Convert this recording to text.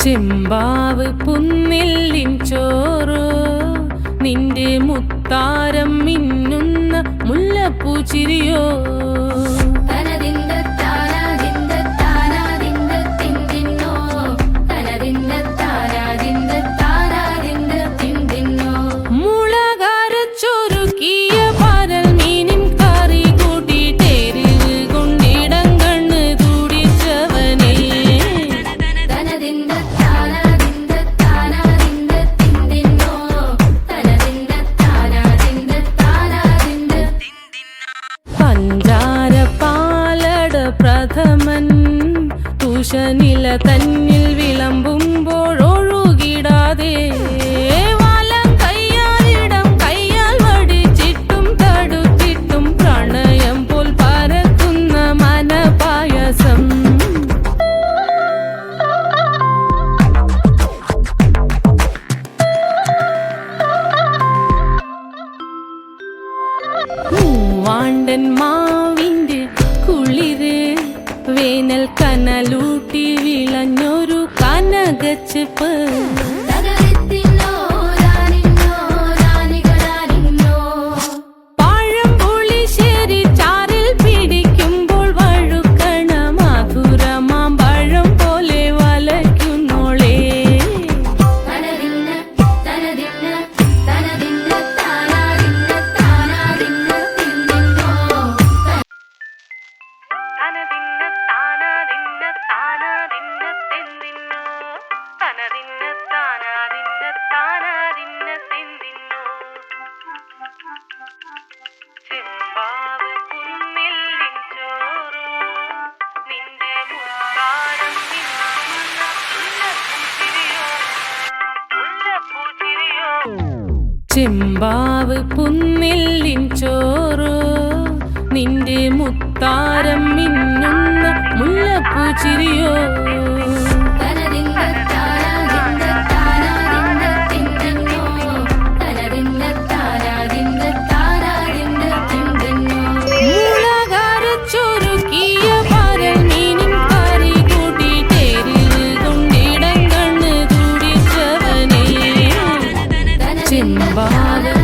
ചെമ്പാവ് പുന്നെല്ലിൻ ചോറോ നിന്റെ മുത്താരം മിന്നുന്ന മുല്ലപ്പൂച്ചിരിയോ പ്രഥമൻ തുഷനില തന്നിൽ വിളമ്പുമ്പോഴൊഴുകിടാതെ വലം കയ്യാലിടം കയ്യാൽ വടിച്ചിട്ടും തടുത്തിട്ടും പ്രണയം പോൽ പരക്കുന്ന മനപായസം മൂവാണ്ടൻ മാവിന്റെ കുളിര് വേനൽ കനലൂട്ടി വിളഞ്ഞൊരു കനകച്ചെപ്പ് പഴംപുളിശ്ശേരി ചാറിൽ പിടിക്കുമ്പോൾ വഴുക്കണ മധുരമാം പഴം പോലെ വലയ്ക്കുന്നോളേ ചെമ്പാവ് പുന്നെല്ലിൻ ചോറോ നിന്റെ മുത്താരം മിന്നുന്ന മുല്ലപ്പൂച്ചിരിയോ മുളകരച്ചൊരുക്കിയ പരൽ മീനും കറി കൂട്ടിട്ടേരിൽ കൊണ്ടിടം കണ്ണ് തുടിച്ചവനേ ചെമ്പാവ്